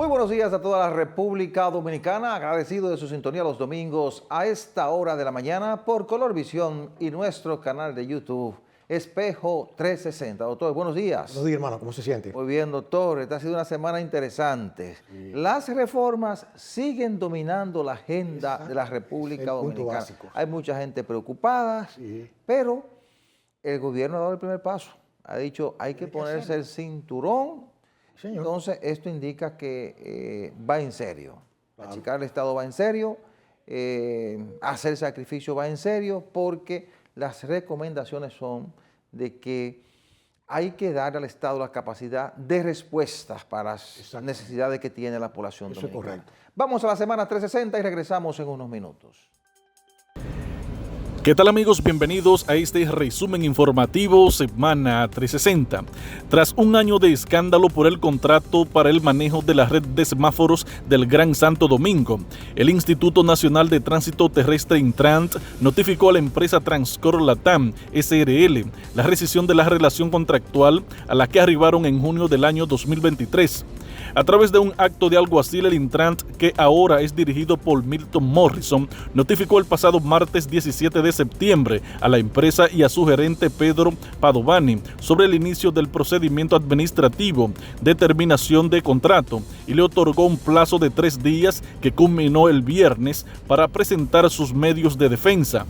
Muy buenos días a toda la República Dominicana, agradecido de su sintonía los domingos a esta hora de la mañana por Colorvisión y nuestro canal de YouTube Espejo 360. Doctor, buenos días. Buenos días, hermano, ¿cómo se siente? Muy bien, doctor, esta ha sido una semana interesante. Sí. Las reformas siguen dominando la agenda de la República Dominicana. Hay mucha gente preocupada, pero el gobierno ha dado el primer paso. Ha dicho, hay que ponerse el cinturón. Señor. Entonces, esto indica que va en serio. Claro. Achicar el Estado va en serio, hacer sacrificio va en serio, porque las recomendaciones son de que hay que darle al Estado la capacidad de respuestas para las necesidades que tiene la población dominicana. Eso es correcto. Vamos a la semana 360 y regresamos en unos minutos. ¿Qué tal, amigos? Bienvenidos a este resumen informativo Semana 360. Tras un año de escándalo por el contrato para el manejo de la red de semáforos del Gran Santo Domingo, el Instituto Nacional de Tránsito Terrestre Intrant notificó a la empresa Transcor Latam SRL la rescisión de la relación contractual a la que arribaron en junio del año 2023. A través de un acto de alguacil, el Intrant, que ahora es dirigido por Milton Morrison, notificó el pasado martes 17 de septiembre a la empresa y a su gerente Pedro Padovani sobre el inicio del procedimiento administrativo de terminación de contrato y le otorgó un plazo de 3 días que culminó el viernes para presentar sus medios de defensa.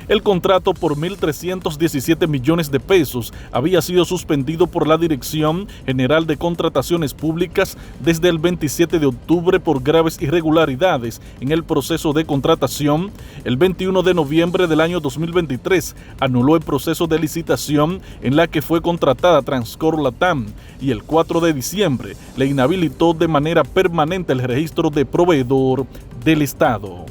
El contrato por 1.317 millones de pesos había sido suspendido por la Dirección General de Contrataciones Públicas desde el 27 de octubre por graves irregularidades en el proceso de contratación. El 21 de noviembre del año 2023 anuló el proceso de licitación en la que fue contratada Transcor Latam y el 4 de diciembre le inhabilitó de manera permanente el registro de proveedor del Estado.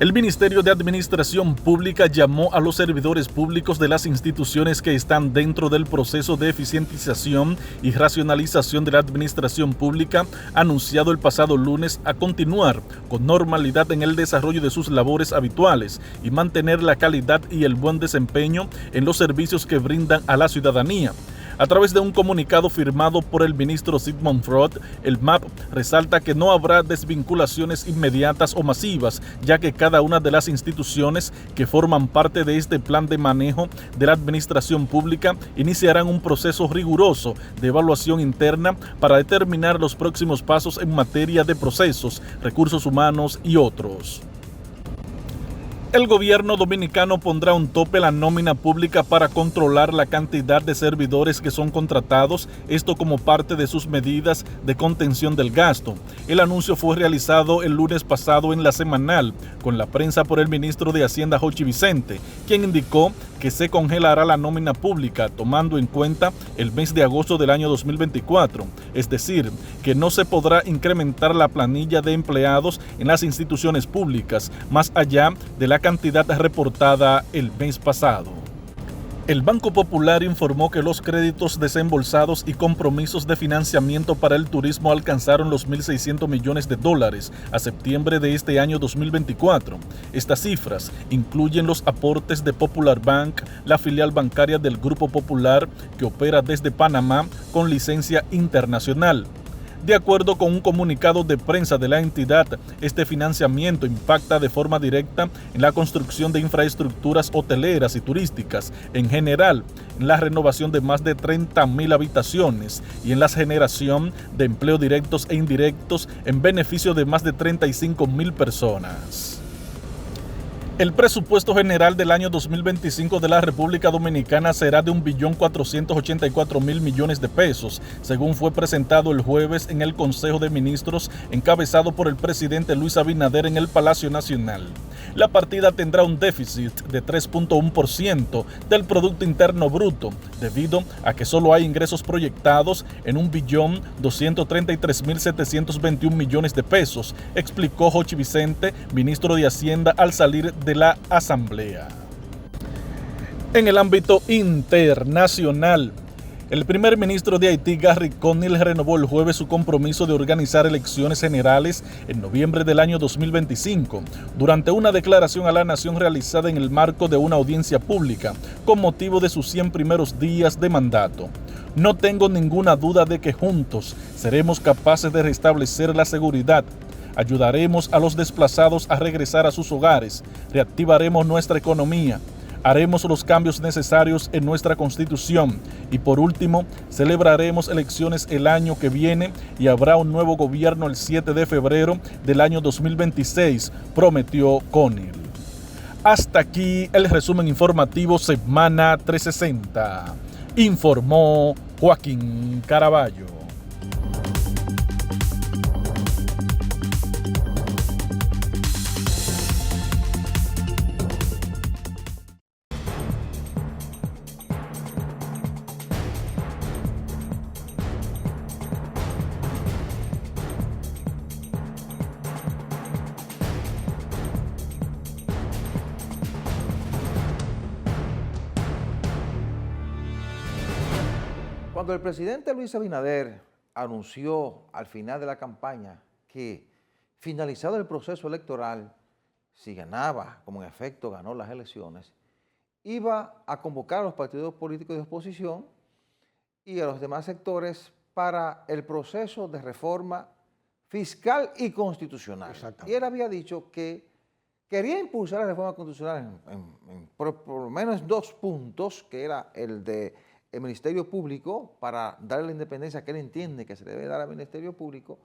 El Ministerio de Administración Pública llamó a los servidores públicos de las instituciones que están dentro del proceso de eficientización y racionalización de la administración pública anunciado el pasado lunes a continuar con normalidad en el desarrollo de sus labores habituales y mantener la calidad y el buen desempeño en los servicios que brindan a la ciudadanía. A través de un comunicado firmado por el ministro Sigmund Freud, el MAP resalta que no habrá desvinculaciones inmediatas o masivas, ya que cada una de las instituciones que forman parte de este plan de manejo de la administración pública iniciarán un proceso riguroso de evaluación interna para determinar los próximos pasos en materia de procesos, recursos humanos y otros. El gobierno dominicano pondrá un tope a la nómina pública para controlar la cantidad de servidores que son contratados, esto como parte de sus medidas de contención del gasto. El anuncio fue realizado el lunes pasado en la semanal con la prensa por el ministro de Hacienda Jochi Vicente, quien indicó que se congelará la nómina pública tomando en cuenta el mes de agosto del año 2024, es decir, que no se podrá incrementar la planilla de empleados en las instituciones públicas más allá de la cantidad reportada el mes pasado. El Banco Popular informó que los créditos desembolsados y compromisos de financiamiento para el turismo alcanzaron los 1.600 millones de dólares a septiembre de este año 2024. Estas cifras incluyen los aportes de Popular Bank, la filial bancaria del Grupo Popular que opera desde Panamá con licencia internacional. De acuerdo con un comunicado de prensa de la entidad, este financiamiento impacta de forma directa en la construcción de infraestructuras hoteleras y turísticas, en general, en la renovación de más de 30.000 habitaciones y en la generación de empleo directos e indirectos en beneficio de más de 35.000 personas. El presupuesto general del año 2025 de la República Dominicana será de 1.484.000 millones de pesos, según fue presentado el jueves en el Consejo de Ministros encabezado por el presidente Luis Abinader en el Palacio Nacional. La partida tendrá un déficit de 3.1% del Producto Interno Bruto, debido a que solo hay ingresos proyectados en 1.233.721 millones de pesos, explicó Jochi Vicente, ministro de Hacienda, al salir de la Asamblea. En el ámbito internacional, el primer ministro de Haití, Gary Conil, renovó el jueves su compromiso de organizar elecciones generales en noviembre del año 2025, durante una declaración a la nación realizada en el marco de una audiencia pública con motivo de sus 100 primeros días de mandato. No tengo ninguna duda de que juntos seremos capaces de restablecer la seguridad. Ayudaremos a los desplazados a regresar a sus hogares, reactivaremos nuestra economía, haremos los cambios necesarios en nuestra Constitución y por último, celebraremos elecciones el año que viene y habrá un nuevo gobierno el 7 de febrero del año 2026, prometió Conil. Hasta aquí el resumen informativo Semana 360. Informó Joaquín Caraballo. Cuando el presidente Luis Abinader anunció al final de la campaña que finalizado el proceso electoral, si ganaba, como en efecto ganó las elecciones, iba a convocar a los partidos políticos de oposición y a los demás sectores para el proceso de reforma fiscal y constitucional. Y él había dicho que quería impulsar la reforma constitucional por lo menos 2 puntos, que era el de el Ministerio Público, para darle la independencia que él entiende que se debe dar al Ministerio Público,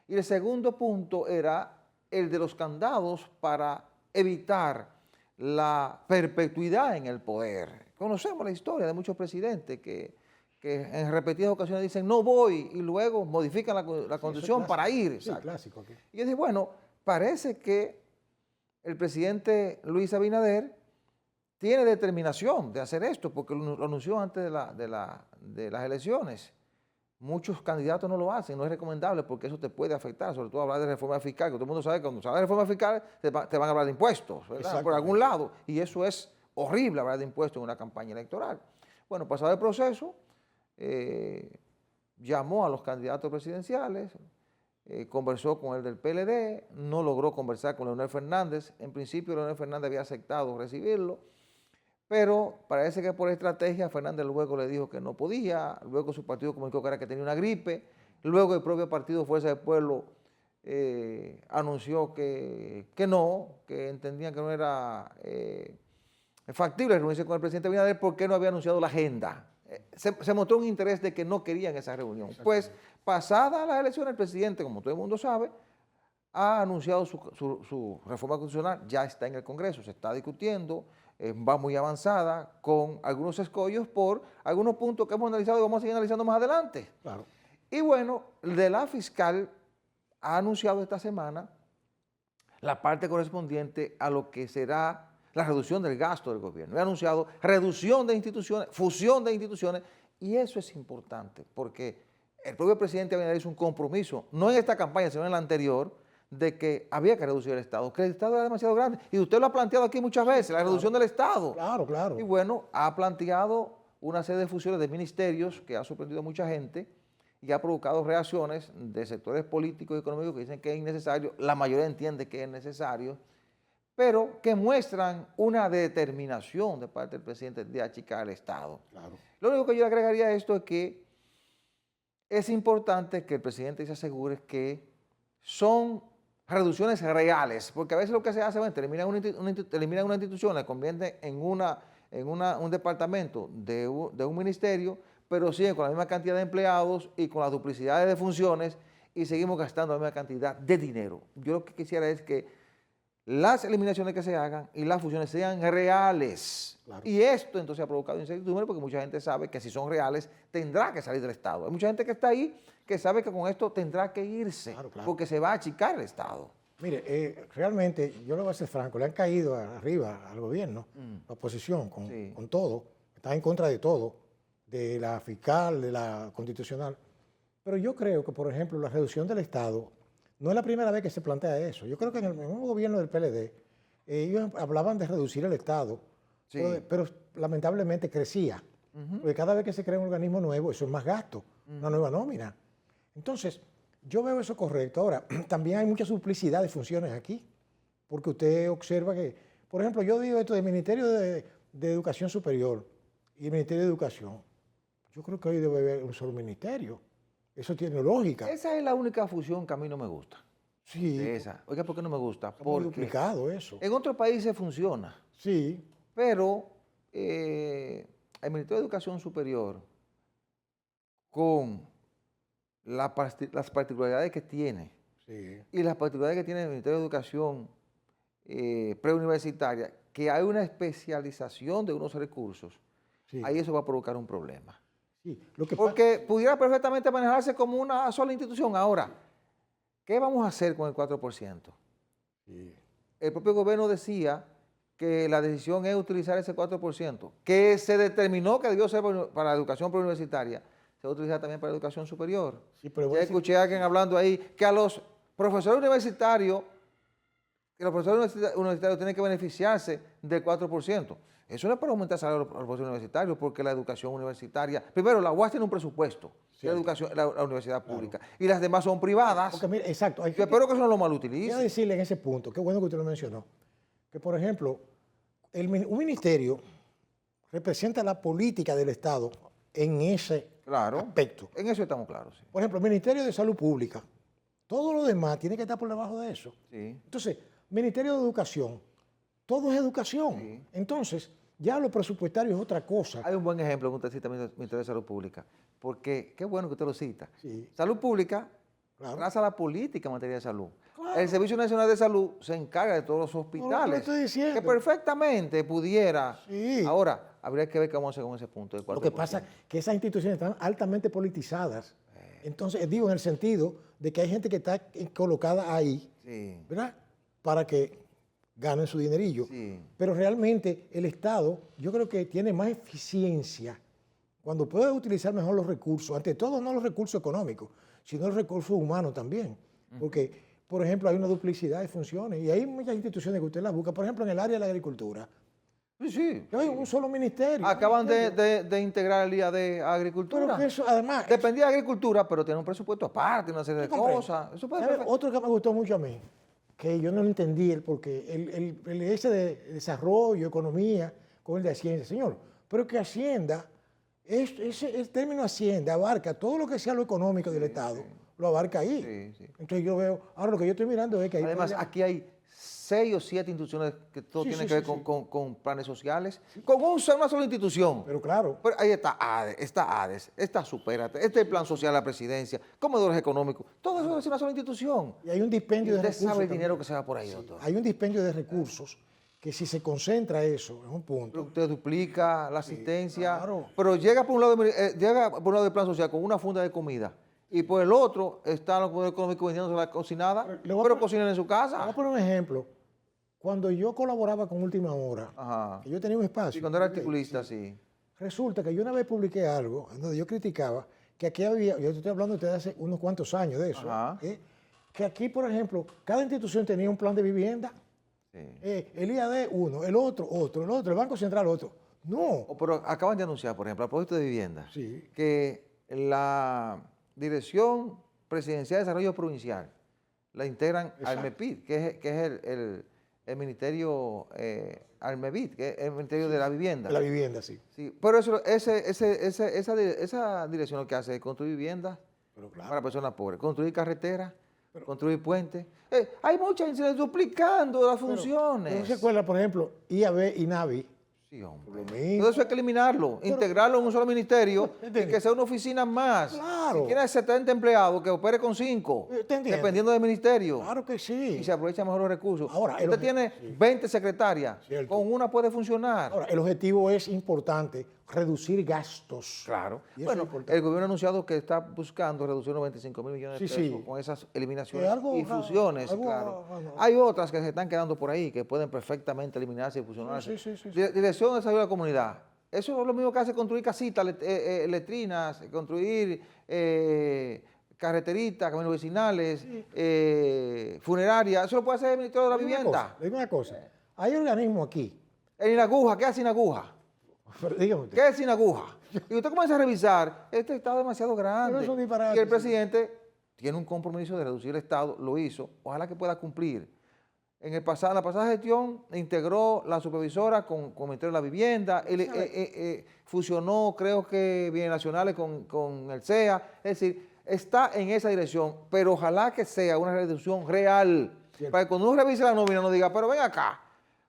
y el segundo punto era el de los candados para evitar la perpetuidad en el poder. Conocemos la historia de muchos presidentes que en repetidas ocasiones dicen no voy y luego modifican la Constitución para ir. Sí, clásico aquí. Y yo dije, bueno, parece que el presidente Luis Abinader tiene determinación de hacer esto, porque lo anunció antes de las elecciones. Muchos candidatos no lo hacen, no es recomendable porque eso te puede afectar, sobre todo hablar de reforma fiscal, que todo el mundo sabe que cuando se habla de reforma fiscal te van a hablar de impuestos, ¿verdad? Por algún lado, y eso es horrible hablar de impuestos en una campaña electoral. Bueno, pasado el proceso, llamó a los candidatos presidenciales, conversó con el del PLD, no logró conversar con Leonel Fernández. En principio Leonel Fernández había aceptado recibirlo, pero parece que por estrategia Fernández luego le dijo que no podía, luego su partido comunicó que tenía una gripe, luego el propio partido Fuerza del Pueblo anunció que no, que entendían que no era factible reunirse con el presidente Abinader porque no había anunciado la agenda. Se mostró un interés de que no querían esa reunión. Pues pasada las elecciones, el presidente, como todo el mundo sabe, ha anunciado su reforma constitucional, ya está en el Congreso, se está discutiendo, va muy avanzada, con algunos escollos por algunos puntos que hemos analizado y vamos a seguir analizando más adelante. Claro. Y bueno, de la fiscal ha anunciado esta semana la parte correspondiente a lo que será la reducción del gasto del gobierno. Ha anunciado reducción de instituciones, fusión de instituciones, y eso es importante porque el propio presidente Abinader hizo un compromiso, no en esta campaña, sino en la anterior, de que había que reducir el Estado, que el Estado era demasiado grande. Y usted lo ha planteado aquí muchas veces, la reducción del Estado. Claro, claro. Y bueno, ha planteado una serie de fusiones de ministerios que ha sorprendido a mucha gente y ha provocado reacciones de sectores políticos y económicos que dicen que es innecesario. La mayoría entiende que es necesario, pero que muestran una determinación de parte del presidente de achicar el Estado. Claro. Lo único que yo agregaría a esto es que es importante que el presidente se asegure que son reducciones reales, porque a veces lo que se hace es eliminar una institución, la convierte en un departamento de un ministerio, pero siguen con la misma cantidad de empleados y con las duplicidades de funciones y seguimos gastando la misma cantidad de dinero. Yo lo que quisiera es que las eliminaciones que se hagan y las fusiones sean reales. Claro. Y esto entonces ha provocado incertidumbre porque mucha gente sabe que si son reales tendrá que salir del Estado. Hay mucha gente que está ahí que sabe que con esto tendrá que irse, claro, porque se va a achicar el Estado. Mire, realmente, yo lo voy a ser franco, le han caído arriba al gobierno, la oposición, con todo, está en contra de todo, de la fiscal, de la constitucional. Pero yo creo que, por ejemplo, la reducción del Estado no es la primera vez que se plantea eso. Yo creo que en el mismo gobierno del PLD, ellos hablaban de reducir el Estado, sí, pero lamentablemente crecía. Porque cada vez que se crea un organismo nuevo, eso es más gasto, una nueva nómina. Entonces, yo veo eso correcto. Ahora, también hay mucha duplicidad de funciones aquí, porque usted observa que, por ejemplo, yo digo esto del Ministerio de Educación Superior y el Ministerio de Educación. Yo creo que hoy debe haber un solo ministerio. Eso tiene lógica. Esa es la única fusión que a mí no me gusta. Sí. De esa. Oiga, ¿por qué no me gusta? Está muy Porque duplicado eso. en otros países funciona, Sí. pero el Ministerio de Educación Superior, con las particularidades que tiene Sí. y las particularidades que tiene el Ministerio de Educación preuniversitaria, que hay una especialización de unos recursos, Sí. ahí eso va a provocar un problema. Sí. Lo que Porque pudiera perfectamente manejarse como una sola institución. Ahora, ¿qué vamos a hacer con el 4%? Sí. El propio gobierno decía que la decisión es utilizar ese 4%, que se determinó que debió ser para la educación preuniversitaria, se va a utilizar también para la educación superior. Sí, pero Ya escuché a alguien hablando ahí que a los profesores universitarios, tienen que beneficiarse del 4%. Eso no es para aumentar el salario a los profesores universitarios, porque la educación universitaria, primero, la UAS tiene un presupuesto, la educación, la universidad pública, y las demás son privadas. Porque, mira, exacto. Yo espero que eso no lo Quiero malutilicen. decirle en ese punto, qué bueno que usted lo mencionó, que por ejemplo, un ministerio representa la política del Estado en ese Claro, aspecto. en eso estamos claros. Sí. Por ejemplo, el Ministerio de Salud Pública, todo lo demás tiene que estar por debajo de eso. Sí. Entonces, Ministerio de Educación, todo es educación. Sí. Entonces, ya lo presupuestario es otra cosa. Hay un buen ejemplo que usted cita el Ministerio de Salud Pública, porque qué bueno que usted lo cita. Sí. Salud Pública Claro. traza la política en materia de salud. Claro. El Servicio Nacional de Salud se encarga de todos los hospitales, estoy diciendo. que perfectamente pudiera. Sí. Ahora, habría que ver qué vamos a hacer con ese punto del 4%. Lo que pasa es que esas instituciones están altamente politizadas. Entonces, digo, en el sentido de que hay gente que está colocada ahí, Sí, ¿verdad? Para que ganen su dinerillo. sí. Pero realmente el Estado, yo creo que tiene más eficiencia cuando puede utilizar mejor los recursos, ante todo no los recursos económicos, sino los recursos humanos también. Porque, por ejemplo, hay una duplicidad de funciones y hay muchas instituciones que usted las busca. Por ejemplo, en el área de la agricultura. Sí, sí. Hay un solo ministerio. Acaban de integrar el IAD a Agricultura. Pero que eso, además, Dependía de Agricultura, pero tiene un presupuesto aparte, una serie de cosas. Eso puede ¿sabe? Otro que me gustó mucho a mí, que yo no lo entendí el porqué, el ese de desarrollo, economía, con el de Hacienda. Señor, pero que Hacienda, el término Hacienda abarca todo lo que sea lo económico del Estado, lo abarca ahí. Sí, sí. Entonces yo veo, ahora lo que yo estoy mirando es que ahí... Además, aquí hay 6 o 7 instituciones que todo Sí, tiene sí, que ver sí, con planes sociales, con una sola institución. Pero claro, Pero ahí está ADES, está Supérate, este es el Plan Social de la Presidencia, comedores económicos, todo eso es una sola institución. y hay un Y dispendio de usted recursos. sabe el también. dinero que se va por ahí, doctor. Hay un dispendio de recursos que si se concentra eso en un punto, Pero usted duplica la asistencia, claro. pero llega por un lado del Plan Social con una funda de comida, y por el otro están los comedores económicos vendiéndose la cocinada, le voy a pero poner- cocinan en su Voy a casa. poner un ejemplo. Cuando yo colaboraba con Última Hora, Ajá. que yo tenía un espacio. Y cuando era articulista, sí. Resulta que yo una vez publiqué algo donde yo criticaba que aquí había, yo te estoy hablando de hace unos cuantos años de eso, Ajá. que aquí, por ejemplo, cada institución tenía un plan de vivienda, Sí. el IAD uno, el otro, el Banco Central otro. No, Pero acaban de anunciar, por ejemplo, a propósito de vivienda, Sí. que la Dirección Presidencial de Desarrollo Provincial la integran al MEPID, que es el Ministerio Almebit, que es el Ministerio de la Vivienda. la vivienda, sí. Sí, pero esa dirección lo que hace es construir viviendas Pero claro. para personas pobres, construir carreteras, construir puentes. Hay muchas instituciones duplicando las funciones. ¿No se acuerda, por ejemplo, IAB y NAVI? Sí, hombre. Lo mismo. Todo eso hay que eliminarlo, integrarlo en un solo ministerio y ¿entiendes? que sea una oficina más. Claro. Si tiene 70 empleados, que opere con 5, ¿Te entiendes? dependiendo del ministerio. Claro que Y sí. se aprovechan mejor los recursos. Ahora, Usted tiene 20 secretarias, Cierto. con una puede funcionar. Ahora, el objetivo es importante, reducir gastos. Claro. Y eso Bueno, es importante. el gobierno ha anunciado que está buscando reducir los 25.000 millones de Sí, pesos sí. con esas eliminaciones algo- y fusiones, algo- claro. bueno. Hay otras que se están quedando por ahí que pueden perfectamente eliminarse y fusionarse. Sí, sí, sí, sí. Dirección de Desarrollo de la Comunidad. Eso es lo mismo que hace construir casitas, letrinas, construir carreteritas, caminos vecinales, funerarias. Eso lo puede hacer el Ministerio de la Vivienda. Le digo una cosa. Hay organismos aquí. En Inaguja, ¿qué hace Inaguja? Pero dígame usted. ¿Qué es sin aguja? Y usted comienza a revisar, este Estado es demasiado grande. Pero eso es disparate, Y el sí. presidente tiene un compromiso de reducir el Estado, lo hizo, ojalá que pueda cumplir. En la pasada gestión integró la supervisora con el Ministerio de la Vivienda, fusionó, creo que bienes nacionales con el CEA, es decir, está en esa dirección, pero ojalá que sea una reducción real, para que cuando uno revise la nómina no diga, pero ven acá,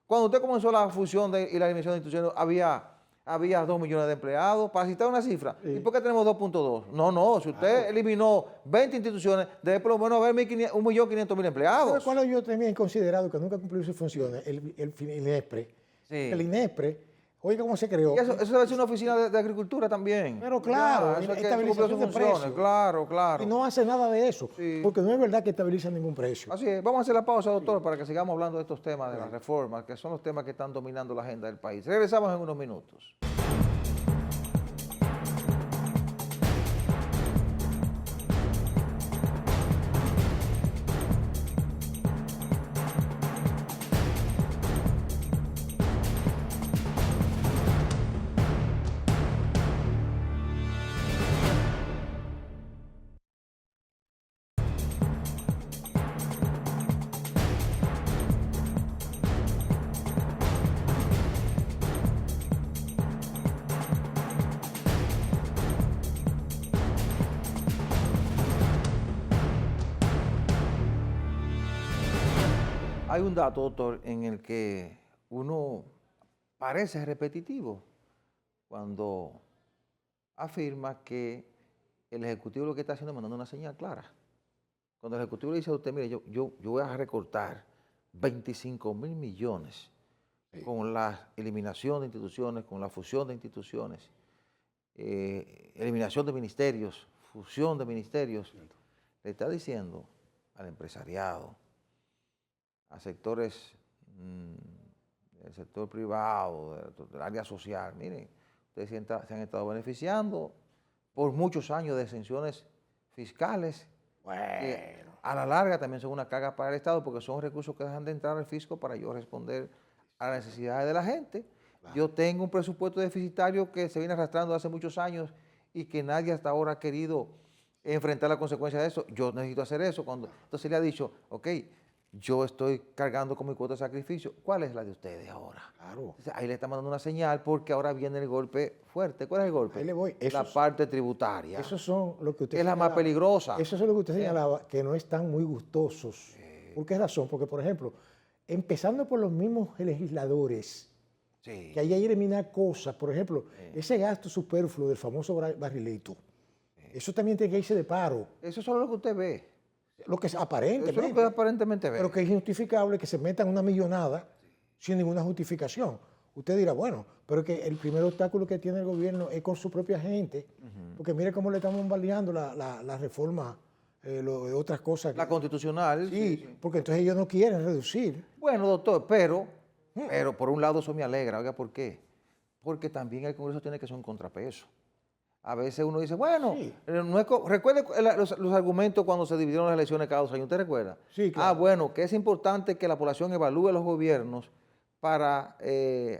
cuando usted comenzó la fusión y la eliminación de instituciones había 2 millones de empleados, para citar una cifra. Sí. ¿Y por qué tenemos 2.2? No, si usted eliminó 20 instituciones, debe por lo menos haber 1.500.000 empleados. ¿Sabe cuál yo también he considerado que nunca cumplió sus funciones? El INESPRE. Sí. El INESPRE, oiga cómo se creó. Y eso debe ser una oficina de agricultura también. Pero claro, ya, estabilización de precios. Claro. Y no hace nada de eso, porque no es verdad que estabiliza ningún precio. Así es. Vamos a hacer la pausa, doctor, para que sigamos hablando de estos temas de las reformas, que son los temas que están dominando la agenda del país. Regresamos en unos minutos. Hay un dato, doctor, en el que uno parece repetitivo cuando afirma que el Ejecutivo lo que está haciendo es mandando una señal clara. Cuando el Ejecutivo le dice a usted, mire, yo voy a recortar 25.000 millones con la eliminación de instituciones, con la fusión de instituciones, eliminación de ministerios, fusión de ministerios, le está diciendo al empresariado, a sectores del sector privado, del área social. Miren, ustedes se han estado beneficiando por muchos años de exenciones fiscales, que a la larga también son una carga para el Estado, porque son recursos que dejan de entrar al fisco para yo responder a las necesidades de la gente. Yo tengo un presupuesto deficitario que se viene arrastrando hace muchos años y que nadie hasta ahora ha querido enfrentar la consecuencia de eso. Yo necesito hacer eso. Entonces le ha dicho, ok, yo estoy cargando con mi cuota de sacrificio. ¿Cuál es la de ustedes ahora? Claro. Entonces, ahí le está mandando una señal porque ahora viene el golpe fuerte. ¿Cuál es el golpe? Ahí le voy. La parte tributaria. Esos son lo que usted es la más peligrosa. Eso es lo que usted señalaba, que no están muy gustosos. ¿Por qué razón? Porque, por ejemplo, empezando por los mismos legisladores, que hay que eliminar cosas, por ejemplo, ese gasto superfluo del famoso barrilito, eso también tiene que irse de paro. Eso es solo lo que usted ve. Lo que es aparentemente. Eso es lo que aparentemente ve. Pero que es injustificable que se metan una millonada sin ninguna justificación. Usted dirá, bueno, pero que el primer obstáculo que tiene el gobierno es con su propia gente, porque mire cómo le estamos bombardeando la reforma, otras cosas. La constitucional. Sí, porque entonces ellos no quieren reducir. Bueno, doctor, pero por un lado eso me alegra. Oiga, ¿por qué? Porque también el Congreso tiene que ser un contrapeso. A veces uno dice, bueno, no es recuerde los argumentos cuando se dividieron las elecciones cada 2 años. ¿Usted recuerda? Sí, claro. Bueno, que es importante que la población evalúe los gobiernos para,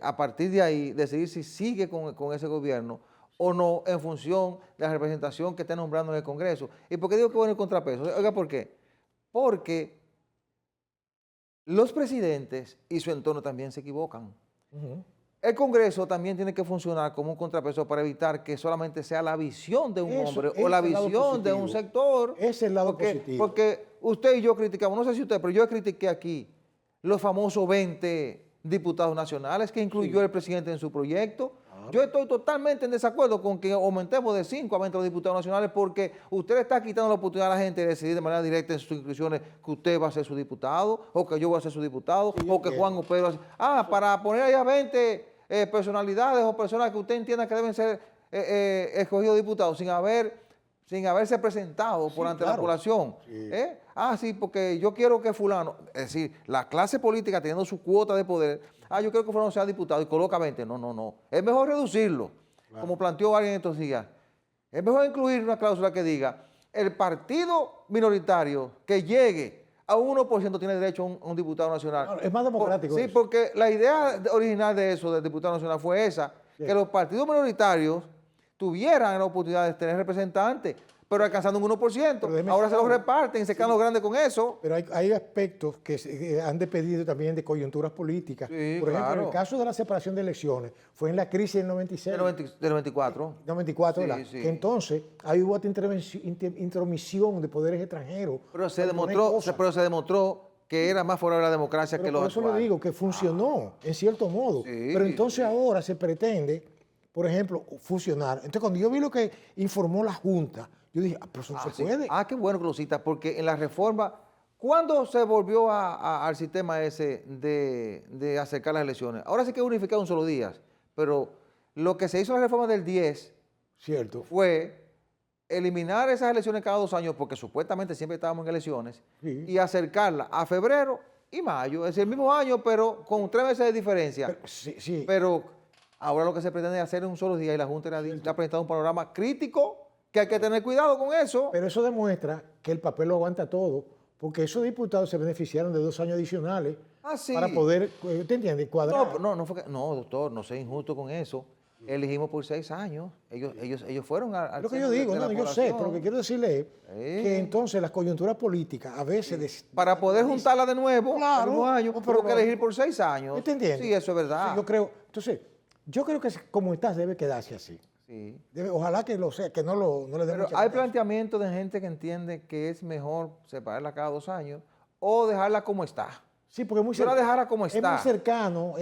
a partir de ahí, decidir si sigue con ese gobierno o no en función de la representación que esté nombrando en el Congreso. ¿Y por qué digo que bueno el contrapeso? Oiga, ¿por qué? Porque los presidentes y su entorno también se equivocan. El Congreso también tiene que funcionar como un contrapeso para evitar que solamente sea la visión de un hombre o la visión de un sector. Ese es el lado positivo. Porque usted y yo criticamos, no sé si usted, pero yo critiqué aquí los famosos 20 diputados nacionales que incluyó el presidente en su proyecto. Yo estoy totalmente en desacuerdo con que aumentemos de 5 a 20 los diputados nacionales porque usted le está quitando la oportunidad a la gente de decidir de manera directa en sus inscripciones que usted va a ser su diputado o que yo voy a ser su diputado o que Juan Pedro va a ser. Para poner ahí a 20 personalidades o personas que usted entienda que deben ser escogidos diputados sin haberse presentado por ante la población. Sí, porque yo quiero que fulano, es decir, la clase política teniendo su cuota de poder, yo quiero que fulano sea diputado y coloca 20. No. Es mejor reducirlo, como planteó alguien estos días. Es mejor incluir una cláusula que diga, el partido minoritario que llegue a un 1% tiene derecho a un diputado nacional. Claro, es más democrático. Sí, porque la idea original de eso, del diputado nacional, fue esa, que los partidos minoritarios tuvieran la oportunidad de tener representantes, pero alcanzando un 1%. Ahora se lo reparten y se quedan los grandes con eso. Pero hay aspectos que han dependido también de coyunturas políticas. Sí, por ejemplo, claro. en el caso de la separación de elecciones, fue en la crisis del 96. Del 94. 94, Sí, ¿verdad? sí. Que entonces ahí hubo otra intromisión de poderes extranjeros. Pero se demostró que era más favorable a la democracia Pero que los por eso le actuales. digo que funcionó, en cierto modo. Sí, Pero entonces ahora se pretende, por ejemplo, fusionar. Entonces cuando yo vi lo que informó la Junta, yo dije, pero eso no se Sí. puede. Qué bueno que lo citas, porque en la reforma, ¿cuándo se volvió al sistema ese de acercar las elecciones? Ahora sí que unificar un solo día, pero lo que se hizo en la reforma del 10 Cierto. fue eliminar esas elecciones cada 2 años, porque supuestamente siempre estábamos en elecciones, Sí. y acercarla a febrero y mayo, es decir, el mismo año, pero con 3 meses de diferencia. Pero, sí. Pero ahora lo que se pretende es hacer en un solo día, y la Junta le ha presentado un panorama crítico que hay que tener cuidado con eso. Pero eso demuestra que el papel lo aguanta todo, porque esos diputados se beneficiaron de 2 años adicionales Sí. para poder, ¿te entiendes?, cuadrar. No, doctor, no sea injusto con eso. Elegimos por 6 años. Ellos fueron al Lo que yo centro digo, de la yo sé, población. pero lo que quiero decirle es que entonces las coyunturas políticas a veces... Para poder juntarla de nuevo, Claro. el mismo año, No, pero tuvo que no. elegir por 6 años. ¿Me entiendes? Sí, eso es verdad. Sí, yo creo que como estás debe quedarse así. Sí. Ojalá que lo sea, que no le den Pero mucha hay importancia. planteamientos de gente que entiende que es mejor separarla cada 2 años o dejarla como está. Sí, porque es muy Yo la dejara como Es está. muy cercano.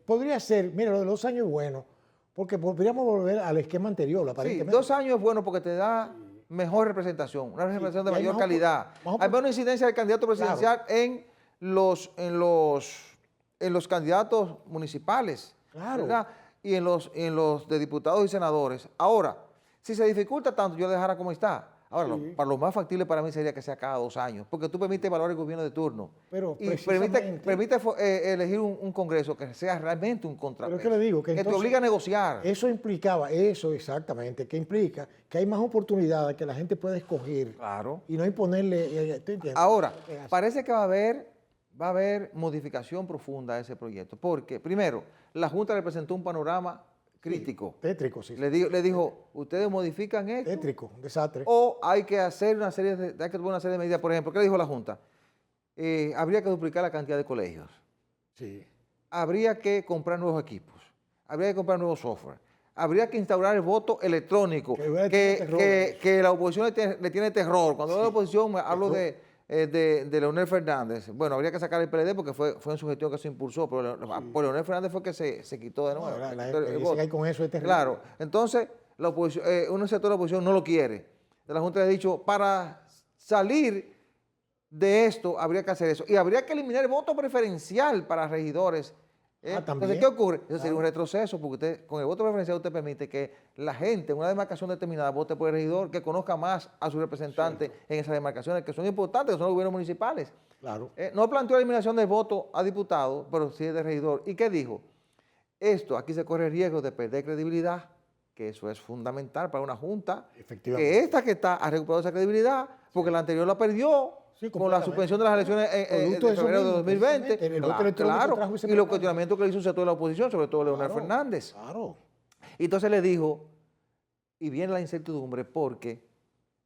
Podría ser, mira, lo de los años es bueno, porque podríamos volver al esquema anterior, Sí, aparentemente. 2 años es bueno porque te da mejor representación, una representación de y hay mayor más calidad. más Hay menos incidencia del candidato presidencial en los candidatos municipales. Claro. ¿verdad? Y en los de diputados y senadores. Ahora, si se dificulta tanto, yo la dejara como está. Ahora, para lo más factible para mí sería que sea cada 2 años, porque tú permites evaluar el gobierno de turno. Pero y precisamente- permite elegir un Congreso que sea realmente un contrapeso. Pero es que le digo que te entonces- obliga a negociar. Eso implicaba, eso exactamente, que implica que hay más oportunidades que la gente puede escoger Claro. y no imponerle, ¿tú entiendes? Ahora, Es así. parece que va a haber modificación profunda a ese proyecto, porque primero, la Junta le presentó un panorama crítico. Tétrico, sí. Le dijo, ustedes modifican esto Tétrico, un desastre. o hay que hacer hay que tomar una serie de medidas. Por ejemplo, ¿qué le dijo la Junta? Habría que duplicar la cantidad de colegios, Sí. habría que comprar nuevos equipos, habría que comprar nuevos software, habría que instaurar el voto electrónico, Que hubiera tenido que la oposición le tiene terror. Cuando hablo de oposición, hablo de Leonel Fernández. Bueno, habría que sacar el PLD porque fue en su gestión que se impulsó, pero por Leonel Fernández fue que se quitó de No, nuevo. la el experiencia voto. que hay con eso es terrible. Claro, entonces la oposición, un sector de la oposición no lo quiere. De la Junta le ha dicho, para salir de esto habría que hacer eso. Y habría que eliminar el voto preferencial para regidores. También. Entonces, ¿qué ocurre? Eso sería un retroceso, porque usted, con el voto preferencial usted permite que la gente en una demarcación determinada vote por el regidor que conozca más a su representante en esas demarcaciones, que son importantes, que son los gobiernos municipales. Claro. No planteó la eliminación del voto a diputado, pero sí de regidor. ¿Y qué dijo? Aquí se corre el riesgo de perder credibilidad, que eso es fundamental para una junta. Efectivamente. Que esta que está ha recuperado esa credibilidad, porque la anterior la perdió. Sí, con la completamente. suspensión de las elecciones Producto de de eso febrero de mismo, 2020. precisamente, el voto electrónico trajo ese Y los problema. cuestionamientos que le hizo un sector de la oposición, sobre todo Leonel Claro, Fernández. Claro. Y entonces le dijo, y viene la incertidumbre porque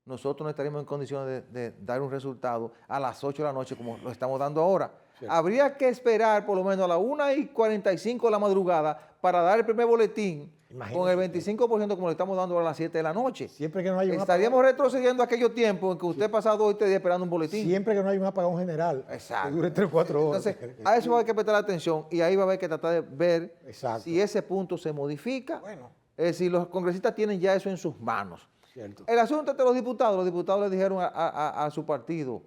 nosotros no estaríamos en condiciones de dar un resultado a las 8 de la noche como lo estamos dando ahora. Cierto. Habría que esperar por lo menos a las 1:45 de la madrugada para dar el primer boletín Imagínese con el usted. 25% como lo estamos dando ahora a las 7 de la noche. Siempre que no hay un Estaríamos retrocediendo a aquellos tiempos en que usted ha pasado hoy 3 días esperando un boletín. Siempre que no hay un apagón general. Exacto. Que dure 3 o 4 horas. Entonces, a eso va a haber que prestar atención y ahí va a haber que tratar de ver Exacto. si ese punto se modifica. Bueno. Si los congresistas tienen ya eso en sus manos. Cierto. El asunto entre los diputados le dijeron a su partido,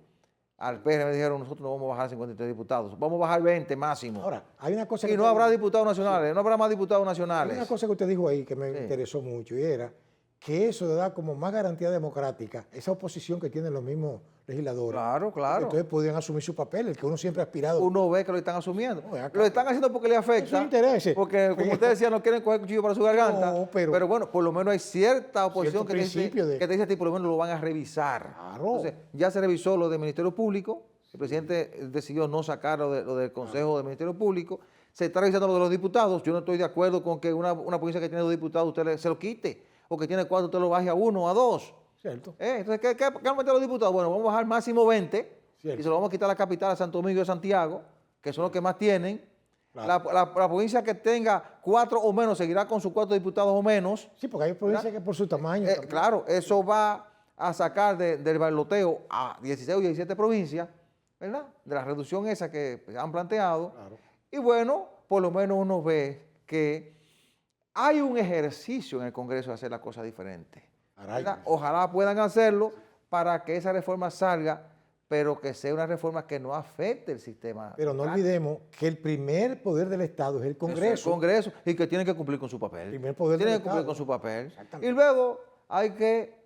al PRM, le dijeron, nosotros no vamos a bajar 53 diputados, vamos a bajar 20 máximo. Ahora, hay una cosa Y que no usted habrá dijo- diputados nacionales, no habrá más diputados hay nacionales. una cosa que usted dijo ahí que me Sí. interesó mucho y era que eso le da como más garantía democrática, esa oposición que tienen los mismos legisladores. Claro, claro. Entonces podían asumir su papel, el que uno siempre ha aspirado. Uno ve que lo están asumiendo. No, ven acá. Lo están haciendo porque le afecta. Sus intereses. Porque, como usted decía, no quieren coger cuchillo para su garganta. No, pero- bueno, por lo menos hay cierta oposición Cierto que te, dice, principio de- que te dice a ti, por lo menos lo van a revisar. Claro. Entonces, ya se revisó lo del Ministerio Público. El presidente decidió no sacar lo del Consejo del Ministerio Público. Se está revisando lo de los diputados. Yo no estoy de acuerdo con que una provincia que tiene 2 diputados usted se lo quite. O que tiene 4 usted lo baje a 1 o a 2. Cierto. Entonces, ¿qué van a meter los diputados? Bueno, vamos a bajar máximo 20 Cierto. y se lo vamos a quitar a la capital, a Santo Domingo y a Santiago, que son los que más tienen. Claro. La provincia que tenga 4 o menos seguirá con sus 4 diputados o menos. Sí, porque hay provincias que por su tamaño. Claro, eso va a sacar del bailoteo a 16 o 17 provincias, ¿verdad? De la reducción esa que han planteado. Claro. Y bueno, por lo menos uno ve que hay un ejercicio en el Congreso de hacer las cosas diferentes. Ojalá puedan hacerlo para que esa reforma salga, pero que sea una reforma que no afecte el sistema. Pero no olvidemos que el primer poder del Estado es el Congreso. Es el Congreso, y que tiene que cumplir con su papel. El primer poder tiene del que cumplir Estado. con su papel. Exactamente. Y luego hay que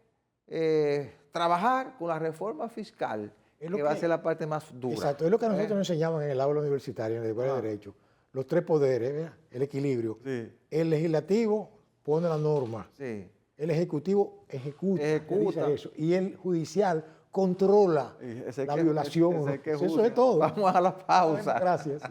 trabajar con la reforma fiscal, que va a ser la parte más dura. Exacto, es lo que a nosotros nos enseñaban en el aula universitaria, en la Escuela de Derecho. Los 3 poderes, ¿verdad? El equilibrio. Sí. El legislativo pone la norma. Sí. El ejecutivo ejecuta. Ejecuta. Dice eso. Y el judicial controla la violación. Eso es todo. Vamos a la pausa. Bueno, gracias. Sí.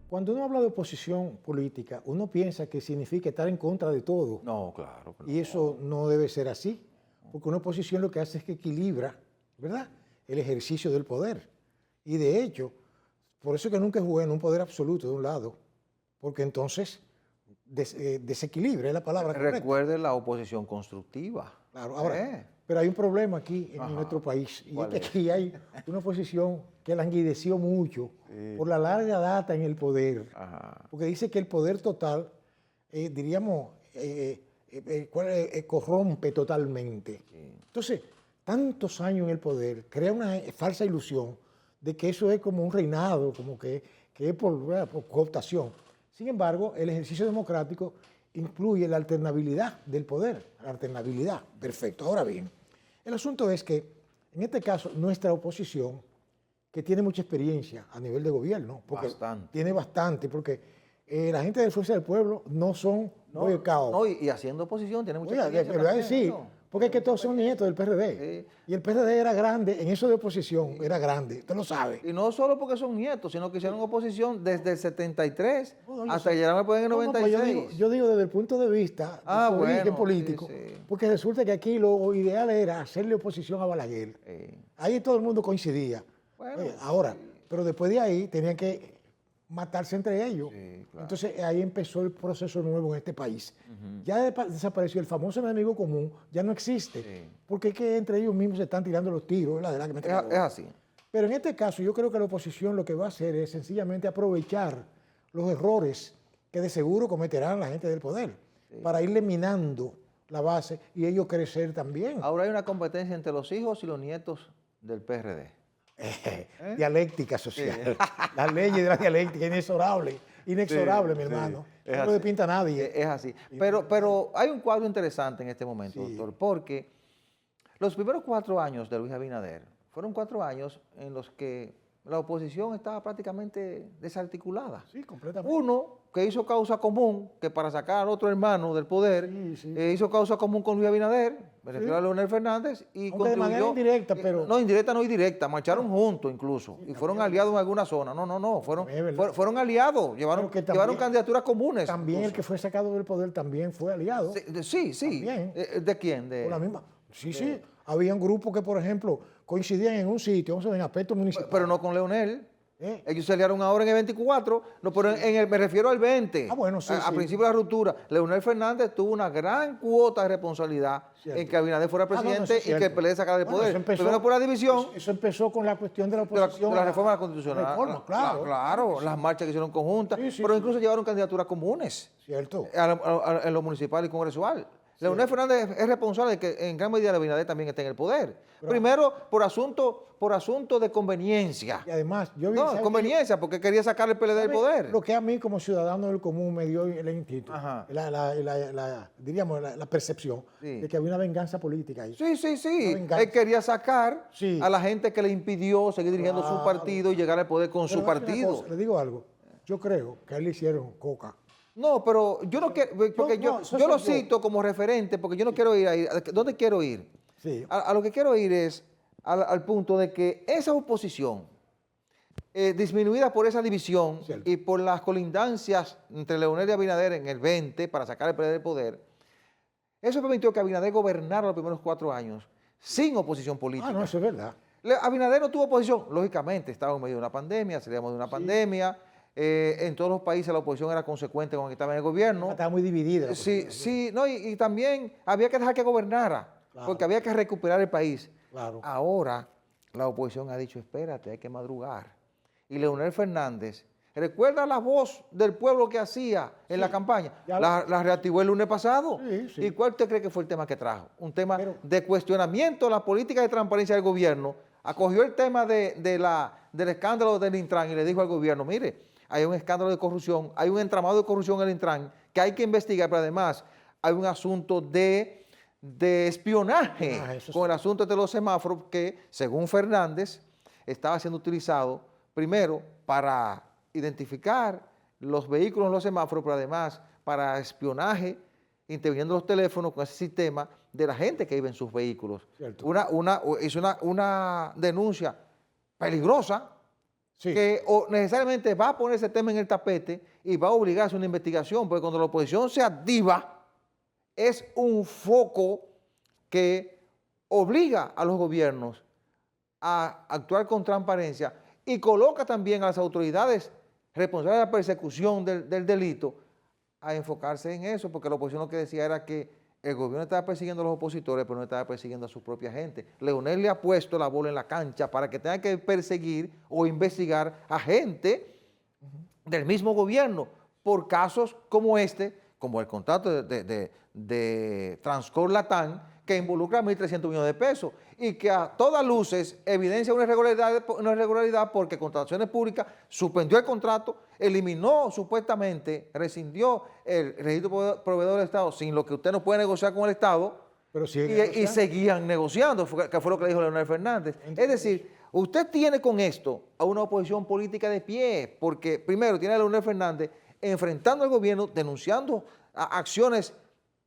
Cuando uno habla de oposición política, uno piensa que significa estar en contra de todo. No, claro. No. Y eso no debe ser así, porque una oposición lo que hace es que equilibra, ¿verdad?, el ejercicio del poder. Y de hecho, por eso que nunca es bueno un poder absoluto de un lado, porque entonces desequilibra, es la palabra correcta. Recuerde la oposición constructiva. Claro, ahora, pero hay un problema aquí en nuestro país, y es que aquí hay una oposición que languideció mucho por la larga data en el poder, porque dice que el poder total, diríamos, corrompe totalmente. Entonces, tantos años en el poder crea una falsa ilusión de que eso es como un reinado, como que es por cooptación. Sin embargo, el ejercicio democrático incluye la alternabilidad del poder, la alternabilidad. Perfecto. Ahora bien, el asunto es que, en este caso, nuestra oposición, que tiene mucha experiencia a nivel de gobierno, porque tiene bastante, porque la gente de Fuerza del Pueblo no son boicaos. No, y haciendo oposición tiene mucha experiencia. Le voy a decir, porque es que todos son nietos del PRD. Sí. Y el PRD era grande, en eso de oposición, era grande, usted lo sabe. Y no solo porque son nietos, sino que hicieron oposición desde el 73 hasta llegar al poder en el 96. Yo digo desde el punto de vista de origen político, porque resulta que aquí lo ideal era hacerle oposición a Balaguer. Ahí todo el mundo coincidía. Bueno, ahora, pero después de ahí tenían que matarse entre ellos. Claro. Entonces ahí empezó el proceso nuevo en este país. Ya desapareció el famoso enemigo común, ya no existe, porque es que entre ellos mismos se están tirando los tiros. Es así. Pero en este caso yo creo que la oposición lo que va a hacer es sencillamente aprovechar los errores que de seguro cometerán la gente del poder para irle minando la base y ellos crecer también. Ahora hay una competencia entre los hijos y los nietos del PRD. Dialéctica social. La ley de la dialéctica, inexorable, mi hermano. No lo despinta a nadie. Es así. Pero hay un cuadro interesante en este momento, doctor, porque los primeros 4 años de Luis Abinader fueron 4 años en los que la oposición estaba prácticamente desarticulada. Sí, completamente. Uno que hizo causa común, que para sacar al otro hermano del poder, hizo causa común con Luis Abinader, me refiero a Leonel Fernández, y aunque de manera indirecta, pero... No, indirecta, no indirecta, marcharon juntos incluso, y fueron aliados en alguna zona. No, fueron aliados, llevaron candidaturas comunes. También incluso. El que fue sacado del poder también fue aliado. Sí. ¿De quién? Por la misma. Sí. Habían grupos que, por ejemplo, coincidían en un sitio, vamos a ver, en aspectos municipales. Pero no con Leonel. Ellos se aliaron ahora en el 24, no, pero me refiero al 20. Bueno, sí. A principio de la ruptura. Leonel Fernández tuvo una gran cuota de responsabilidad en que Abinader fuera presidente y que el PLD sacara del poder. Primero por la división. Eso empezó con la cuestión de la oposición. De la reforma constitucional. Claro. Las marchas que hicieron conjuntas, pero incluso llevaron candidaturas comunes. Cierto. En lo municipal y congresual. Leonel Fernández es responsable de que en gran medida Abinader también esté en el poder. Pero, primero, por asunto de conveniencia. Y además, yo vi... No, conveniencia, porque quería sacar el PLD del poder. Lo que a mí como ciudadano del común me dio el instinto, diríamos, la percepción de que había una venganza política ahí. Sí. Él quería sacar a la gente que le impidió seguir dirigiendo su partido y llegar al poder con su partido. Le digo algo, yo creo que a él le hicieron coca. No, pero yo no quiero, porque yo lo cito como referente, porque yo no quiero ir ahí. ¿Dónde quiero ir? Sí. A lo que quiero ir es al punto de que esa oposición, disminuida por esa división y por las colindancias entre Leonel y Abinader en el 20 para sacar el PLD del poder, eso permitió que Abinader gobernara los primeros 4 años sin oposición política. No, eso es verdad. Abinader no tuvo oposición, lógicamente, estaba en medio de una pandemia, salíamos de una pandemia. En todos los países la oposición era consecuente con que estaba en el gobierno. Estaba muy dividida. Sí, no, y también había que dejar que gobernara, porque había que recuperar el país. Claro. Ahora la oposición ha dicho, espérate, hay que madrugar. Y Leonel Fernández, ¿recuerda la voz del pueblo que hacía en la campaña? La reactivó el lunes pasado. ¿Y cuál usted cree que fue el tema que trajo? Un tema de cuestionamiento de la política de transparencia del gobierno. Acogió el tema del escándalo del Intran y le dijo al gobierno, mire, hay un escándalo de corrupción, hay un entramado de corrupción en el Intran que hay que investigar, pero además hay un asunto de espionaje con el asunto de los semáforos que, según Fernández, estaba siendo utilizado primero para identificar los vehículos en los semáforos, pero además para espionaje, interviniendo los teléfonos con ese sistema de la gente que vive en sus vehículos. Hizo una denuncia peligrosa, que necesariamente va a poner ese tema en el tapete y va a obligar a hacer una investigación, porque cuando la oposición se activa, es un foco que obliga a los gobiernos a actuar con transparencia y coloca también a las autoridades responsables de la persecución del delito a enfocarse en eso, porque la oposición lo que decía era que el gobierno estaba persiguiendo a los opositores, pero no estaba persiguiendo a su propia gente. Leonel le ha puesto la bola en la cancha para que tenga que perseguir o investigar a gente del mismo gobierno por casos como este, como el contrato de Transcorp Latam, que involucra 1.300 millones de pesos y que a todas luces evidencia una irregularidad porque Contrataciones Públicas suspendió el contrato, eliminó supuestamente, rescindió el registro de proveedores del Estado, sin lo que usted no puede negociar con el Estado, pero y seguían negociando, que fue lo que dijo Leonel Fernández. Es decir, usted tiene con esto a una oposición política de pie, porque primero tiene a Leonel Fernández enfrentando al gobierno, denunciando acciones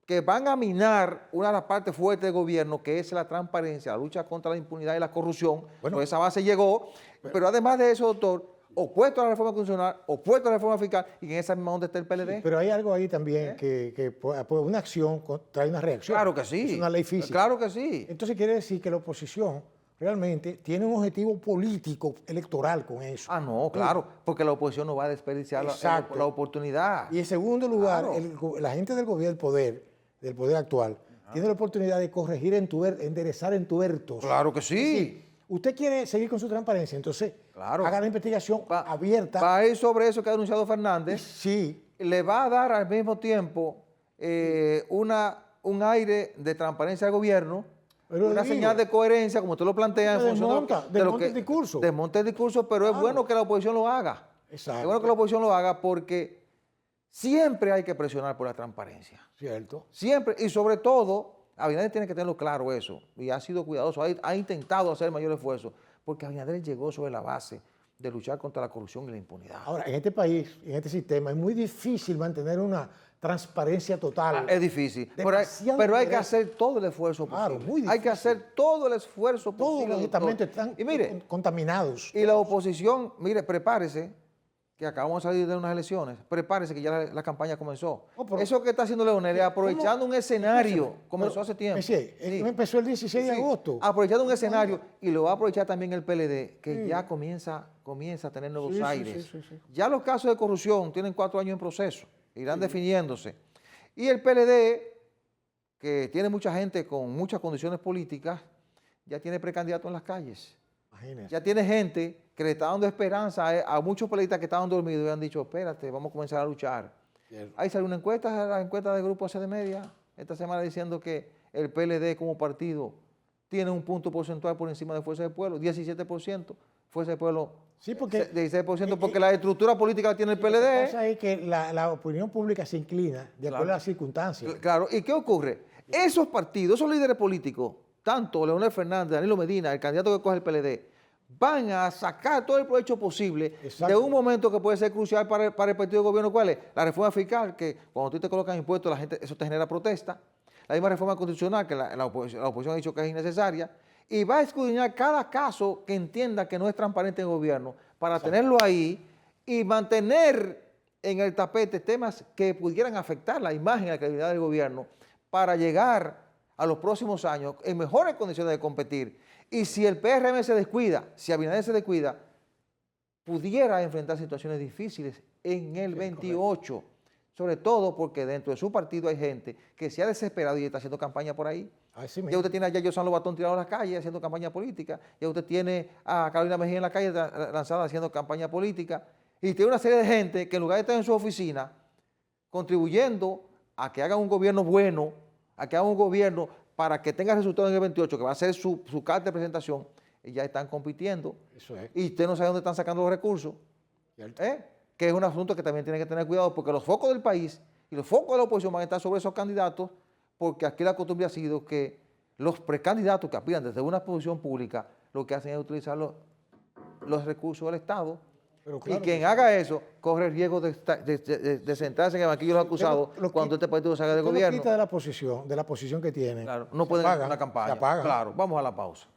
que van a minar una de las partes fuertes del gobierno, que es la transparencia, la lucha contra la impunidad y la corrupción. Bueno, esa base llegó, pero además de eso, doctor, opuesto a la reforma constitucional, opuesto a la reforma fiscal, y en esa misma onda está el PLD. Sí, pero hay algo ahí también que una acción trae una reacción. Claro que sí. Es una ley física. Claro que sí. Entonces quiere decir que la oposición realmente tiene un objetivo político electoral con eso. No, claro, porque la oposición no va a desperdiciar la oportunidad. Y en segundo lugar, la gente del gobierno, del poder actual, tiene la oportunidad de corregir, enderezar entuertos. Claro que sí. Sí. Usted quiere seguir con su transparencia, entonces haga la investigación abierta. Va a ir sobre eso que ha denunciado Fernández. Sí. Le va a dar al mismo tiempo un aire de transparencia al gobierno, una señal de coherencia, como usted lo plantea, en función de lo que... el discurso. Desmonta el discurso, pero es bueno que la oposición lo haga. Exacto. Es bueno que la oposición lo haga porque siempre hay que presionar por la transparencia. Cierto. Siempre, y sobre todo, Abinader tiene que tenerlo claro eso, y ha sido cuidadoso, ha intentado hacer el mayor esfuerzo, porque Abinader llegó sobre la base de luchar contra la corrupción y la impunidad. Ahora, en este país, en este sistema, es muy difícil mantener una transparencia total. Es difícil, pero hay que hacer todo el esfuerzo posible. Claro, muy difícil. Hay que hacer todo el esfuerzo posible. Todos los estamentos están contaminados. Y la oposición, mire, prepárese, que acabamos de salir de unas elecciones, prepárese que ya la campaña comenzó. Eso que está haciendo Leonel es aprovechando un escenario, comenzó hace tiempo. Empezó el 16 de agosto. Aprovechando un escenario, y lo va a aprovechar también el PLD, que ya comienza a tener nuevos aires. Ya los casos de corrupción tienen 4 años en proceso, irán definiéndose. Y el PLD, que tiene mucha gente con muchas condiciones políticas, ya tiene precandidatos en las calles. Imagínese. Ya tiene gente que le está dando esperanza a muchos periodistas que estaban dormidos y han dicho, espérate, vamos a comenzar a luchar. Ahí salió una encuesta, la encuesta del grupo AC de Media, esta semana diciendo que el PLD como partido tiene un punto porcentual por encima de Fuerza del Pueblo, 17%, Fuerza del Pueblo Sí, porque 16%, porque la estructura política la tiene el PLD. Lo que pasa es que la opinión pública se inclina de acuerdo a las circunstancias. Claro, ¿y qué ocurre? Esos partidos, esos líderes políticos, tanto Leonel Fernández, Danilo Medina, el candidato que coge el PLD, van a sacar todo el provecho posible de un momento que puede ser crucial para el partido de gobierno. ¿Cuál es? La reforma fiscal, que cuando tú te colocas impuestos, la gente, eso te genera protesta. La misma reforma constitucional, que la oposición ha dicho que es innecesaria. Y va a escudriñar cada caso que entienda que no es transparente en el gobierno para tenerlo ahí y mantener en el tapete temas que pudieran afectar la imagen y la credibilidad del gobierno para llegar a los próximos años en mejores condiciones de competir. Y si el PRM se descuida, si Abinader se descuida, pudiera enfrentar situaciones difíciles en el 28. Correcto. Sobre todo porque dentro de su partido hay gente que se ha desesperado y está haciendo campaña por ahí. Ya usted tiene a Yayo San Lobatón tirado en las calles haciendo campaña política. Ya usted tiene a Carolina Mejía en la calle lanzada haciendo campaña política. Y tiene una serie de gente que en lugar de estar en su oficina contribuyendo a que hagan un gobierno bueno, a que hagan un gobierno para que tenga resultados en el 28, que va a ser su carta de presentación, y ya están compitiendo. Eso es. Y usted no sabe dónde están sacando los recursos. Que es un asunto que también tiene que tener cuidado, porque los focos del país y los focos de la oposición van a estar sobre esos candidatos, porque aquí la costumbre ha sido que los precandidatos que aspiran desde una posición pública, lo que hacen es utilizar los recursos del Estado. Pero claro, y quien haga eso corre el riesgo de sentarse en el banquillo de los acusados cuando este partido salga del gobierno. Quita de la posición que tiene. Claro, no pueden hacer una campaña. Se apaga. Claro, vamos a la pausa.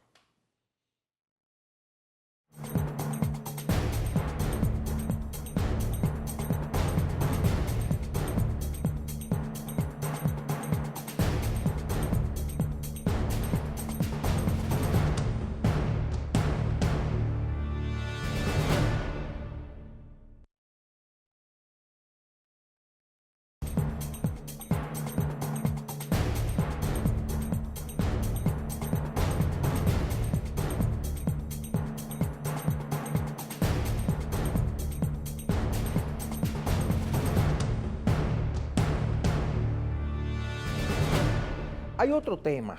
Hay otro tema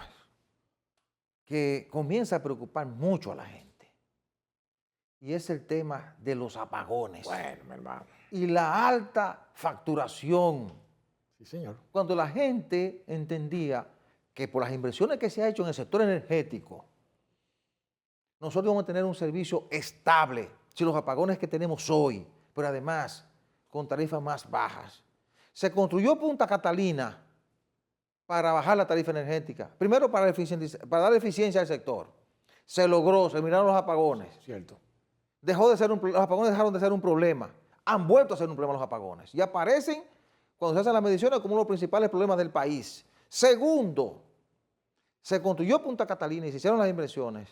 que comienza a preocupar mucho a la gente y es el tema de los apagones. Bueno, mi hermano. Y la alta facturación. Sí, señor. Cuando la gente entendía que por las inversiones que se ha hecho en el sector energético, nosotros vamos a tener un servicio estable, sin los apagones que tenemos hoy, pero además con tarifas más bajas. Se construyó Punta Catalina para bajar la tarifa energética. Primero, para dar eficiencia al sector. Se logró, se eliminaron los apagones. Cierto. Los apagones dejaron de ser un problema. Han vuelto a ser un problema los apagones. Y aparecen, cuando se hacen las mediciones, como uno de los principales problemas del país. Segundo, se construyó Punta Catalina y se hicieron las inversiones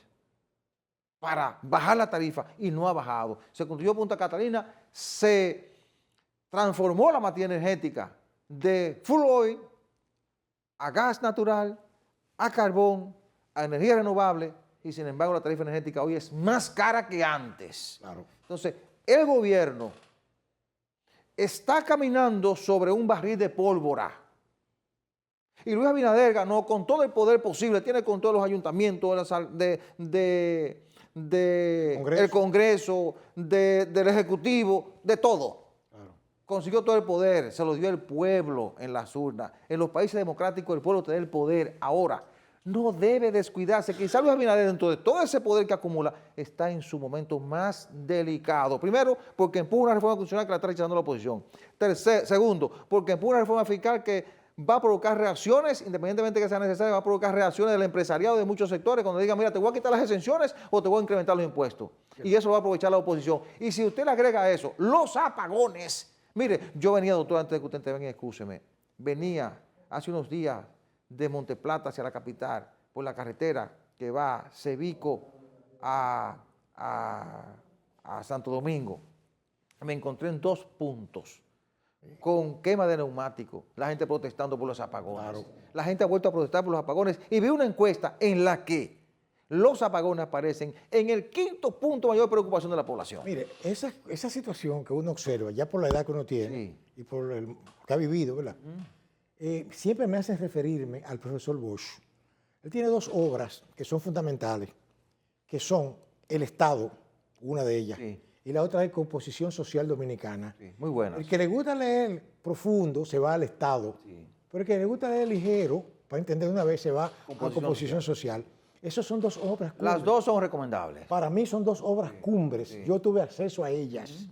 para bajar la tarifa y no ha bajado. Se construyó Punta Catalina, se transformó la materia energética de full oil a gas natural, a carbón, a energía renovable, y sin embargo la tarifa energética hoy es más cara que antes. Claro. Entonces, el gobierno está caminando sobre un barril de pólvora. Y Luis Abinader ganó con todo el poder posible, tiene con todos los ayuntamientos del Congreso, del Ejecutivo, de todo. Consiguió todo el poder, se lo dio el pueblo en las urnas. En los países democráticos el pueblo tiene el poder. Ahora, no debe descuidarse. Quizá Luis Abinader, dentro de todo ese poder que acumula, está en su momento más delicado. Primero, porque empuja una reforma constitucional que la está rechazando la oposición. Segundo, porque empuja una reforma fiscal que va a provocar reacciones, independientemente de que sea necesaria, va a provocar reacciones del empresariado de muchos sectores cuando digan, mira, te voy a quitar las exenciones o te voy a incrementar los impuestos. Y eso lo va a aprovechar la oposición. Y si usted le agrega a eso los apagones. Mire, yo venía, doctor, antes de que usted intervenga, escúcheme, venía hace unos días de Monteplata hacia la capital, por la carretera que va Cebico a Santo Domingo. Me encontré en 2 puntos con quema de neumáticos, la gente protestando por los apagones. Claro. La gente ha vuelto a protestar por los apagones y vi una encuesta en la que los apagones aparecen en el 5º punto mayor preocupación de la población. Mire, esa situación que uno observa, ya por la edad que uno tiene y por el que ha vivido, ¿verdad? siempre me hacen referirme al profesor Bosch. Él tiene dos obras que son fundamentales, que son El Estado, una de ellas, Sí. y la otra es Composición Social Dominicana. Sí, muy buenas. El que le gusta leer profundo se va al Estado, Sí. pero el que le gusta leer ligero, para entender de una vez, se va a Composición Composición Social. Esas son dos obras cumbres. Las dos son recomendables. Para mí son dos obras cumbres. sí. Yo tuve acceso a ellas.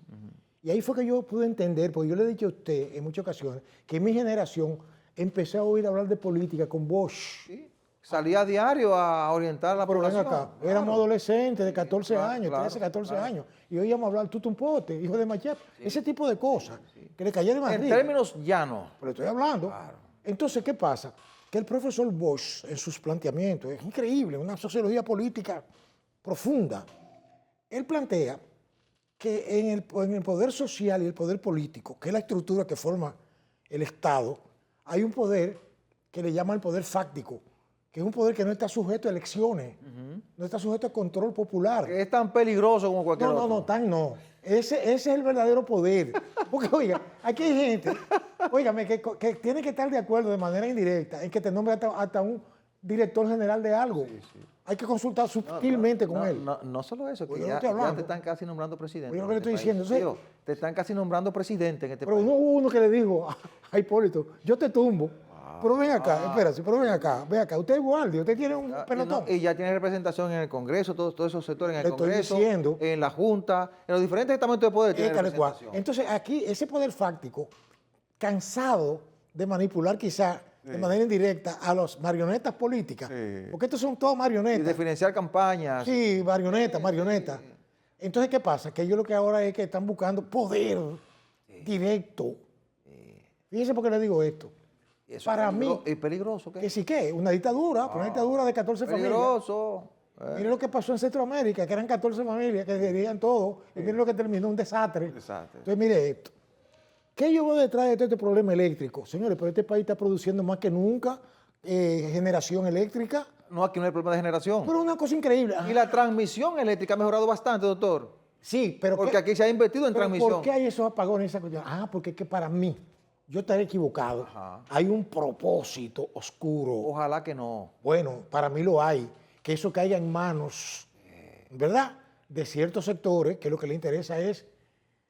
Y ahí fue que yo pude entender, porque yo le he dicho a usted en muchas ocasiones, que en mi generación empecé a oír hablar de política con Bosch. Sí. Salía a diario a orientar a la Pero ven población. acá, éramos adolescentes de 14 Claro, años, claro, 13, 14 claro. años, y oíamos hablar tutumpote, hijo de Machep, ese tipo de cosas, que le caía de más En arriba. términos llanos. Pero estoy hablando. Claro. Entonces, ¿qué pasa? Que el profesor Bosch, en sus planteamientos, es increíble, una sociología política profunda. Él plantea que en el poder social y el poder político, que es la estructura que forma el Estado, hay un poder que le llama el poder fáctico, que es un poder que no está sujeto a elecciones, no está sujeto a control popular. Que es tan peligroso como cualquier otro. No, tan no. Ese es el verdadero poder. Porque, oiga, aquí hay gente, óigame, que tiene que estar de acuerdo de manera indirecta en que te nombre hasta un director general de algo. Hay que consultar sutilmente con él. No solo eso, que Pues yo no ya, estoy ya hablando. te están casi nombrando presidente. Pues yo lo en que le este estoy país. diciendo, Digo, te están casi nombrando presidente en este Pero país. no hubo uno que le dijo a Hipólito, yo te tumbo. Pero ven acá, espérate, pero ven acá. Usted es guardia, usted tiene un pelotón. Y ya tiene representación en el Congreso, todos esos sectores en el Le estoy Congreso, diciendo. en la Junta, en los diferentes estamentos de poder tiene Tal cual. representación. Entonces, aquí, ese poder fáctico, cansado de manipular quizá de manera indirecta a las marionetas políticas, porque estos son todos Y marionetas. de financiar campañas. Sí, marionetas. Entonces, ¿qué pasa? Que ellos lo que ahora es que están buscando poder directo. Fíjense por qué le digo esto. Eso Para mí, es peligroso. ¿Qué? que sí que, una dictadura, pero una dictadura de 14 familias. Peligroso. Mire lo que pasó en Centroamérica, que eran 14 familias que querían todo, y mire lo que terminó, un desastre. Desastre. Entonces, mire esto. ¿Qué llevó detrás de todo este problema eléctrico? Señores, pero este país está produciendo más que nunca generación eléctrica. No, aquí no hay problema de generación. Pero una cosa increíble. Y la transmisión eléctrica ha mejorado bastante, doctor. Sí, pero Porque aquí se ha invertido en pero transmisión. ¿por qué hay esos apagones? Esa cuestión? Porque es que para mí, yo estaré equivocado. Ajá. Hay un propósito oscuro. Ojalá que no. Bueno, para mí lo hay. Que eso caiga en manos, ¿verdad?, de ciertos sectores, que lo que le interesa es...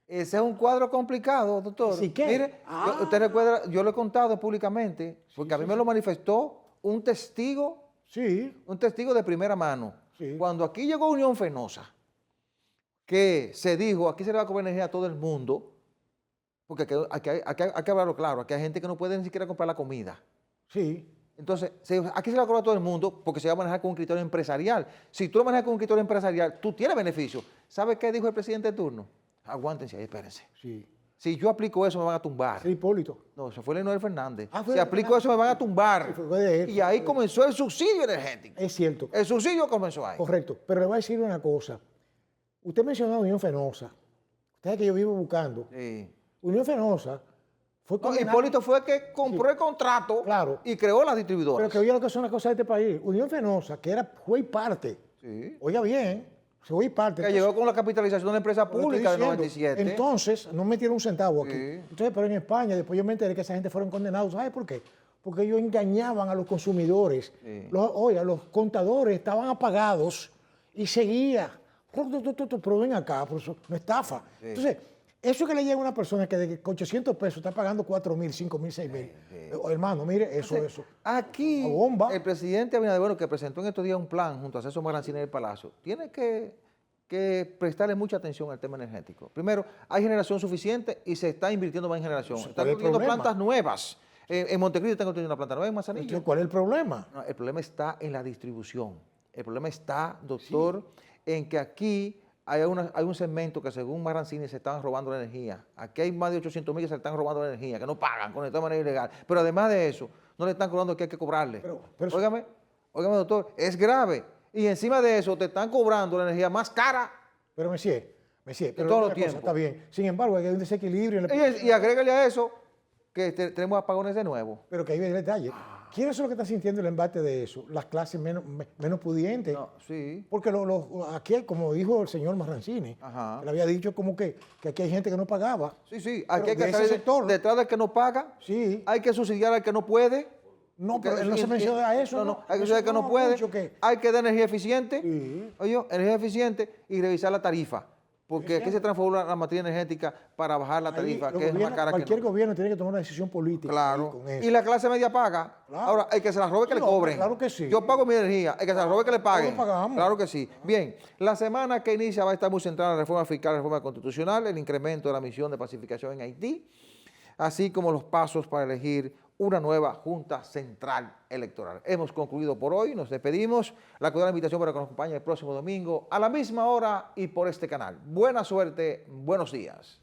Ese es un cuadro complicado, doctor. ¿Sí qué? Mire, usted recuerda, yo lo he contado públicamente, porque a mí me lo manifestó un testigo de primera mano. Sí. Cuando aquí llegó Unión Fenosa, que se dijo, aquí se le va a cobrar energía a todo el mundo, porque aquí hay que hablarlo claro, aquí hay gente que no puede ni siquiera comprar la comida. Sí. Entonces, aquí se le va a cobrar a todo el mundo porque se va a manejar con un criterio empresarial. Si tú lo manejas con un criterio empresarial, tú tienes beneficio. ¿Sabe qué dijo el presidente de turno? Aguántense ahí, espérense. Sí. Si yo aplico eso, me van a tumbar. Sí, Hipólito. No, eso fue Leonel Fernández. Fue Si aplico eso, me van a tumbar. Sí, fue de él. Y ahí comenzó el subsidio energético. Es cierto. El subsidio comenzó ahí. Correcto. Pero le voy a decir una cosa. Usted mencionó a Unión Fenosa. Usted sabe que yo vivo buscando. Sí. Unión Fenosa fue No, condenada- Hipólito fue el que compró el contrato Claro. y creó las distribuidoras. Pero que oiga lo que son las cosas de este país. Unión Fenosa, que era juez y parte. Sí. Oiga bien, juez y parte. Que Entonces, llegó con la capitalización de la empresa lo estoy pública del diciendo. 97. Entonces, no metieron un centavo aquí. Sí. Entonces, pero en España, después yo me enteré que esa gente fueron condenados. ¿Sabes por qué? Porque ellos engañaban a los consumidores. Sí. Los contadores estaban apagados y seguía. Pero ven acá, por eso, no estafa. Entonces, eso que le llega a una persona que de 800 pesos está pagando 4,000, 5,000, 6,000. Hermano, mire, eso. Aquí, Una bomba. el presidente Abinader, bueno, que presentó en estos días un plan junto a César Marancini en el Palacio, tiene que prestarle mucha atención al tema energético. Primero, hay generación suficiente y se está invirtiendo más en generación. ¿Cuál Están es el construyendo problema? plantas nuevas. En Montecristo están construyendo una planta nueva en Manzanillo. Entonces, ¿cuál es el problema? No, el problema está en la distribución. El problema está, doctor, en que aquí hay un segmento que según Marancini se están robando la energía. Aquí hay más de 800,000 que se están robando la energía, que no pagan con esta manera ilegal. Pero además de eso, no le están cobrando que hay que cobrarle. Pero- Óigame, doctor, es grave. Y encima de eso te están cobrando la energía más cara. Pero, Messier, pero todo una el cosa, tiempo. está bien. Sin embargo, hay un desequilibrio. En la... Y agrégale a eso que tenemos apagones de nuevo. Pero que hay un detalle. ¿Quiénes son los que están sintiendo el embate de eso? Las clases menos pudientes. No, sí. Porque aquí, como dijo el señor Marrancini, Ajá. él había dicho como que aquí hay gente que no pagaba. Sí, aquí Pero hay que de ese salir sector. detrás del que no paga, Sí. hay que subsidiar al que no puede. No, pero él no se menciona a eso. No, hay que subsidiar al que no puede, hay que dar energía eficiente, Sí. oye, energía eficiente y revisar la tarifa, porque aquí se transforma la materia energética para bajar la tarifa, Ahí, que es más cara que cualquier no. gobierno tiene que tomar una decisión política. Claro, con eso. y la clase media paga. Claro. Ahora, el que se la robe que le No, cobren. claro que sí. Yo pago mi energía, el que se la robe que le paguen. Todos pagamos. Claro que sí. Bien, la semana que inicia va a estar muy centrada en la reforma fiscal, la reforma constitucional, el incremento de la misión de pacificación en Haití, así como los pasos para elegir una nueva Junta Central Electoral. Hemos concluido por hoy, nos despedimos. La cordial invitación para que nos acompañe el próximo domingo a la misma hora y por este canal. Buena suerte, buenos días.